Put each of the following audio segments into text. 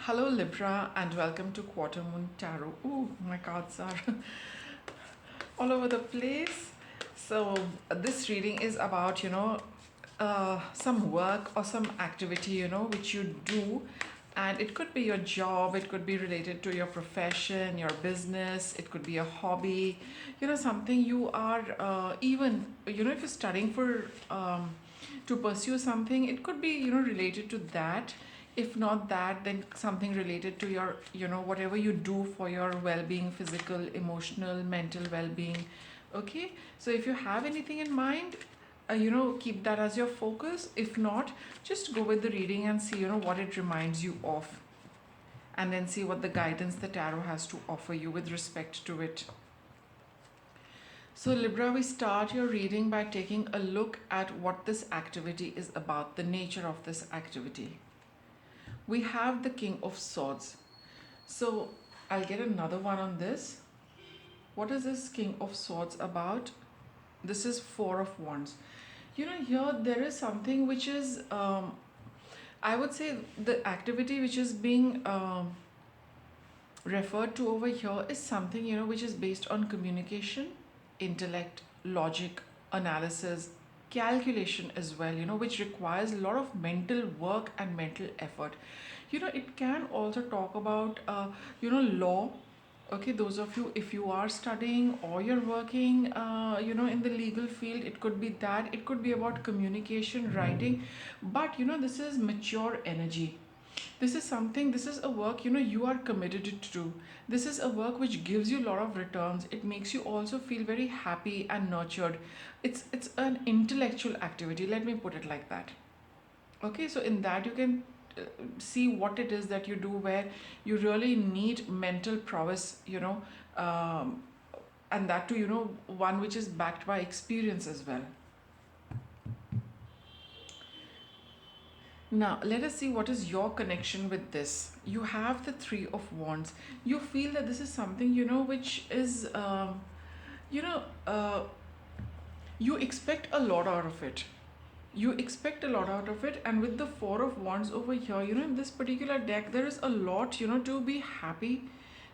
Hello Libra and welcome to Quarter Moon Tarot. Ooh, my cards are all over the place. So this reading is about, some work or some activity, which you do. And it could be your job, it could be related to your profession, your business, it could be a hobby, something you are, even, if you're studying to pursue something, it could be, related to that. If not that, then something related to your, whatever you do for your well-being, physical, emotional, mental well-being. Okay, so if you have anything in mind, keep that as your focus. If not, just go with the reading and see, what it reminds you of, and then see what the guidance the tarot has to offer you with respect to it. So, Libra, we start your reading by taking a look at what this activity is about, the nature of this activity. We have the King of Swords. So, I'll get another one on this. What is this King of Swords about? This is Four of Wands. Here there is something which is, I would say, the activity which is being referred to over here is something, which is based on communication, intellect, logic, analysis, calculation as well, which requires a lot of mental work and mental effort. It can also talk about, law. Okay, those of you, if you are studying or you're working, in the legal field, it could be that. It could be about communication, writing, but this is mature energy. This is something, this is a work, you are committed to do. This is a work which gives you a lot of returns. It makes you also feel very happy and nurtured. It's an intellectual activity, let me put it like that. Okay, so in that you can see what it is that you do, where you really need mental prowess, and that too, one which is backed by experience as well. Now, let us see what is your connection with this. You have the Three of Wands. You feel that this is something, which is, you know, uh, you expect a lot out of it. You expect a lot out of it, and with the Four of Wands over here, in this particular deck, there is a lot, to be happy,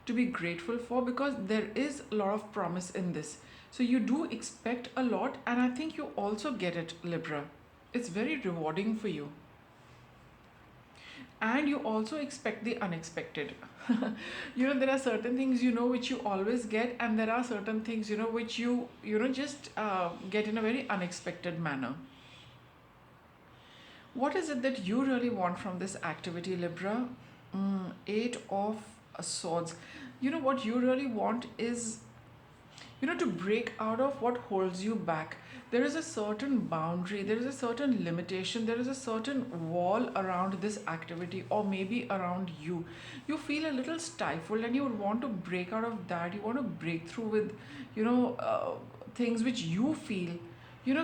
to be grateful for, because there is a lot of promise in this. So, you do expect a lot, and I think you also get it, Libra. It's very rewarding for you, and you also expect the unexpected. There are certain things, which you always get, and there are certain things, which you just get in a very unexpected manner. What is it that you really want from this activity, Libra? Eight of Swords. What you really want is, to break out of what holds you back. There is a certain boundary, there is a certain limitation, there is a certain wall around this activity, or maybe around you. You feel a little stifled, and you would want to break out of that. You want to break through with, things which you feel,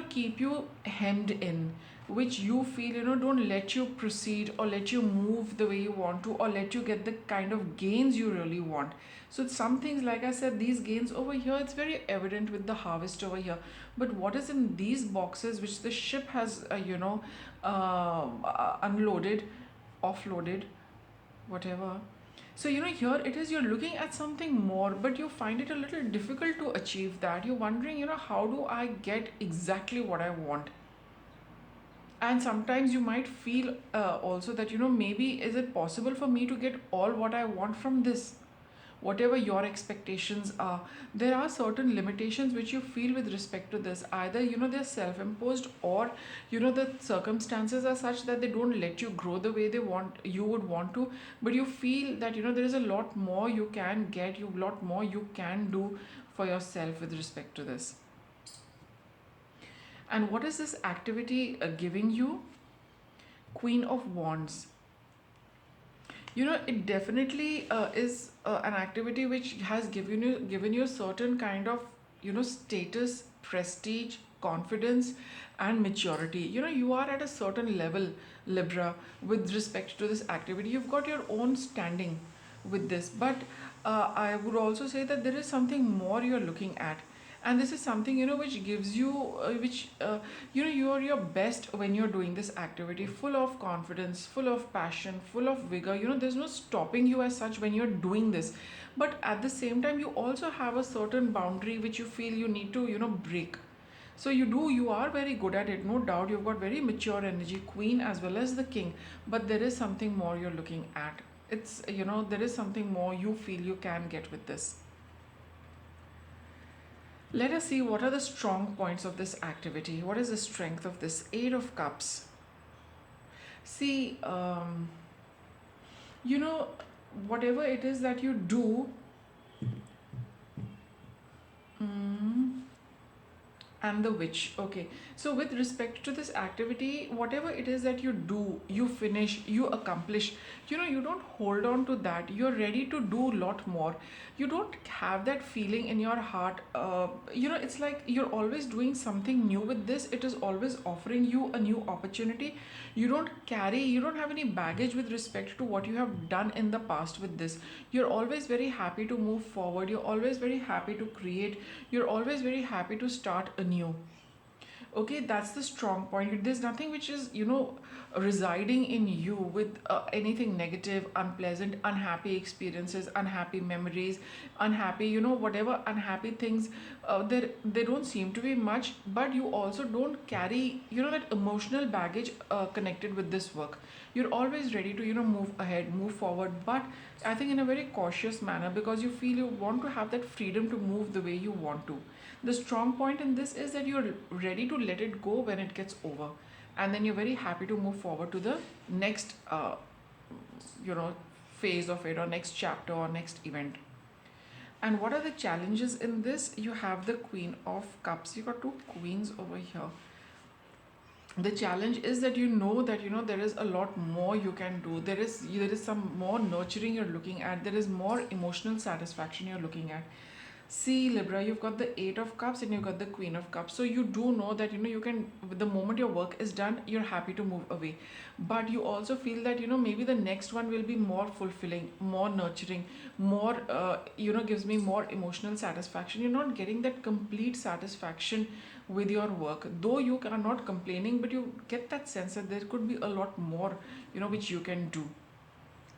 keep you hemmed in, which you feel, don't let you proceed or let you move the way you want to, or let you get the kind of gains you really want. So some things, like I said, these gains over here, it's very evident with the harvest over here. But what is in these boxes, which the ship has, unloaded, offloaded, whatever. So, here it is, you're looking at something more, but you find it a little difficult to achieve that. You're wondering, how do I get exactly what I want? And sometimes you might feel also that, maybe is it possible for me to get all what I want from this? Whatever your expectations are, there are certain limitations which you feel with respect to this. Either, they're self imposed, or, the circumstances are such that they don't let you grow the way you would want to. But you feel that, there is a lot more you can get, a lot more you can do for yourself with respect to this. And what is this activity giving you? Queen of Wands. It definitely is an activity which has given you a certain kind of, status, prestige, confidence, and maturity. You are at a certain level, Libra, with respect to this activity. You've got your own standing with this, but I would also say that there is something more you're looking at. And this is something, which gives you which you are your best when you're doing this activity, full of confidence, full of passion, full of vigor. There's no stopping you as such when you're doing this. But at the same time, you also have a certain boundary which you feel you need to break. So you are very good at it, no doubt. You've got very mature energy, queen as well as the king. But there is something more you're looking at. It's, there is something more you feel you can get with this. Let us see what are the strong points of this activity. What is the strength of this Eight of Cups? See, you know, whatever it is that you do, mm, and the witch. Okay, so with respect to this activity, whatever it is that you do, you finish, you accomplish, you don't hold on to that. You're ready to do a lot more. You don't have that feeling in your heart. It's like you're always doing something new with this. It is always offering you a new opportunity. You don't have any baggage with respect to what you have done in the past with this. You're always very happy to move forward. You're always very happy to create. You're always very happy to start anew. Okay, that's the strong point. There's nothing which is residing in you with anything negative, unpleasant, unhappy experiences, unhappy memories, unhappy, whatever unhappy things. They don't seem to be much, but you also don't carry that emotional baggage connected with this work. You're always ready to move ahead, move forward, but I think in a very cautious manner, because you feel you want to have that freedom to move the way you want to. The strong point in this is that you're ready to let it go when it gets over, and then you're very happy to move forward to the next you know phase of it, or next chapter, or next event. And what are the challenges in this? You have the Queen of Cups. You got two queens over here. The challenge is that there is a lot more you can do. There is some more nurturing you're looking at. There is more emotional satisfaction you're looking at. See, Libra, you've got the Eight of Cups and you've got the Queen of Cups. So you do know that you can, the moment your work is done, you're happy to move away. But you also feel that maybe the next one will be more fulfilling, more nurturing, more gives me more emotional satisfaction. You're not getting that complete satisfaction with your work, though you are not complaining, but you get that sense that there could be a lot more which you can do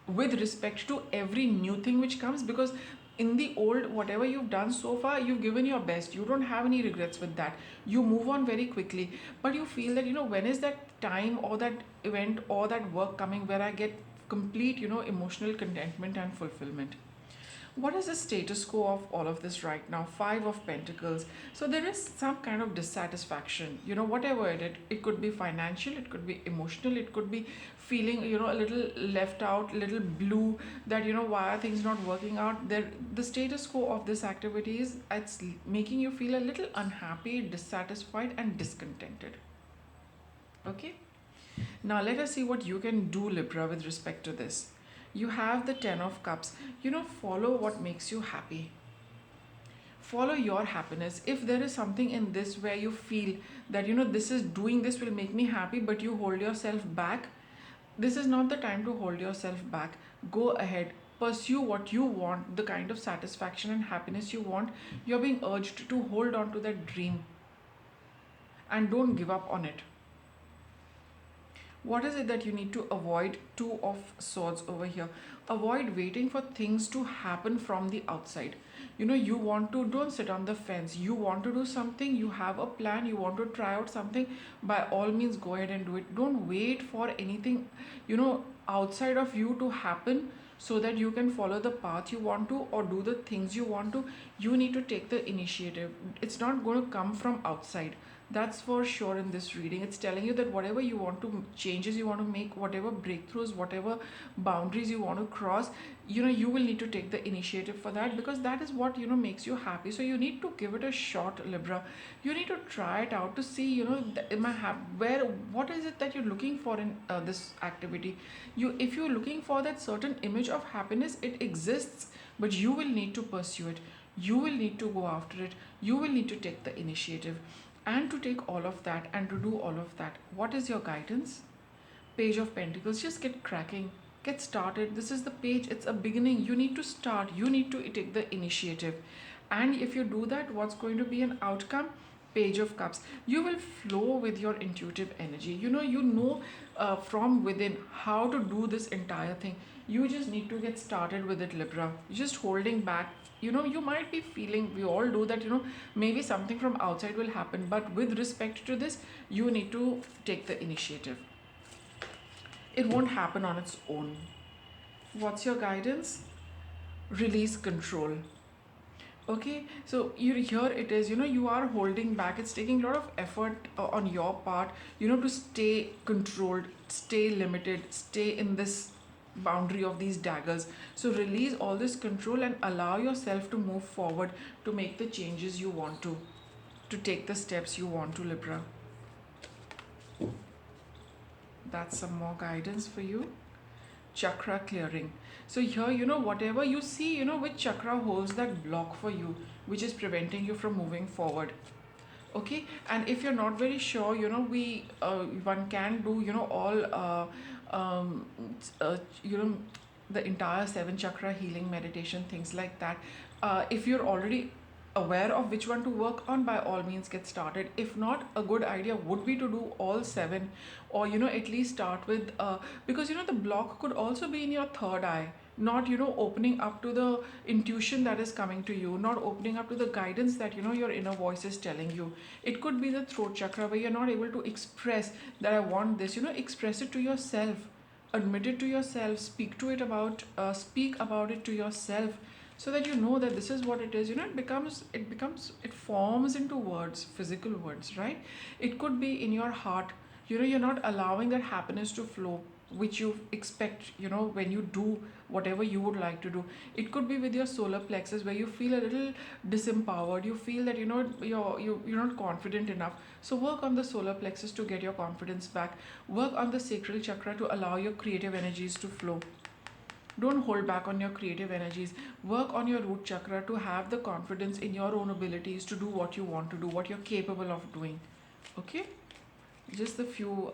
with respect to every new thing which comes. Because in the old, whatever you've done so far, you've given your best. You don't have any regrets with that. You move on very quickly, but you feel that when is that time or that event or that work coming where I get complete emotional contentment and fulfillment. What is the status quo of all of this right now? Five of Pentacles. So there is some kind of dissatisfaction, whatever it could be financial, it could be emotional, it could be feeling a little left out, little blue, that why are things not working out there. The status quo of this activity is it's making you feel a little unhappy, dissatisfied, and discontented. Okay, now let us see what you can do, Libra, with respect to this. You have the Ten of Cups. Follow what makes you happy. Follow your happiness. If there is something in this where you feel that this will make me happy, but you hold yourself back, this is not the time to hold yourself back. Go ahead, pursue what you want, the kind of satisfaction and happiness you want. You're being urged to hold on to that dream and don't give up on it. What is it that you need to avoid? Two of Swords over here. Avoid waiting for things to happen from the outside. You want to, don't sit on the fence. You want to do something, you have a plan, you want to try out something, by all means go ahead and do it. Don't wait for anything outside of you to happen so that you can follow the path you want to or do the things you want to. You need to take the initiative. It's not going to come from outside. That's for sure. In this reading, it's telling you that whatever you want to, changes you want to make, whatever breakthroughs, whatever boundaries you want to cross, you will need to take the initiative for that, because that is what makes you happy. So you need to give it a shot, Libra. You need to try it out to see what is it that you're looking for in this activity. If you're looking for that certain image of happiness, it exists, but you will need to pursue it. You will need to go after it. You will need to take the initiative. And to take all of that and to do all of that, what is your guidance? Page of Pentacles. Just get cracking, get started. This is the page, it's a beginning. You need to start, you need to take the initiative. And if you do that, what's going to be an outcome? Page of Cups. You will flow with your intuitive energy. You know from within how to do this entire thing. You just need to get started with it, Libra. You're just holding back. You might be feeling, we all do that, maybe something from outside will happen, but with respect to this, you need to take the initiative. It won't happen on its own. What's your guidance? Release control. Okay, so here it is, you are holding back. It's taking a lot of effort on your part, to stay controlled, stay limited, stay in this boundary of these daggers. So release all this control and allow yourself to move forward, to make the changes you want to take the steps you want to, Libra. That's some more guidance for you. Chakra clearing. So here, whatever you see, which chakra holds that block for you, which is preventing you from moving forward. Okay, and if you're not very sure, we one can do, all um, uh, you know the entire seven chakra healing meditation, things like that. If you're already aware of which one to work on, by all means get started. If not, a good idea would be to do all seven, or at least start with because the block could also be in your third eye, not opening up to the intuition that is coming to you, not opening up to the guidance that your inner voice is telling you. It could be the throat chakra, where you're not able to express that I want this. Express it to yourself, admit it to yourself, speak about it to yourself, so that you know that this is what it is. It forms into words, physical words, right? It could be in your heart. You're not allowing that happiness to flow, which you expect, when you do whatever you would like to do. It could be with your solar plexus, where you feel a little disempowered. You feel that you're not confident enough. So work on the solar plexus to get your confidence back. Work on the sacral chakra to allow your creative energies to flow. Don't hold back on your creative energies. Work on your root chakra to have the confidence in your own abilities to do what you want to do, what you're capable of doing. Okay? Just the few,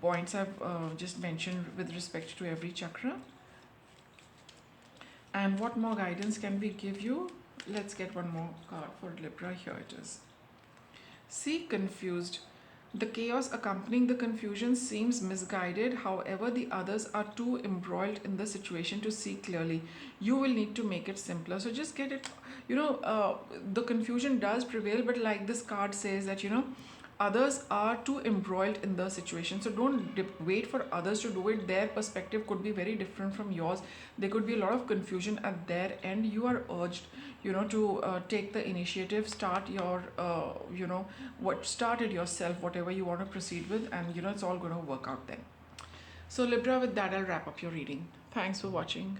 points I've just mentioned with respect to every chakra. And what more guidance can we give you? Let's get one more card for Libra. Here it is. See confused. The chaos accompanying the confusion seems misguided. However, the others are too embroiled in the situation to see clearly. You will need to make it simpler. So just get it. The confusion does prevail, but like this card says that, others are too embroiled in the situation. So don't wait for others to do it. Their perspective could be very different from yours. There could be a lot of confusion at their end. You are urged, to take the initiative, start your, start it yourself, whatever you want to proceed with, and it's all going to work out then. So Libra, with that, I'll wrap up your reading. Thanks for watching.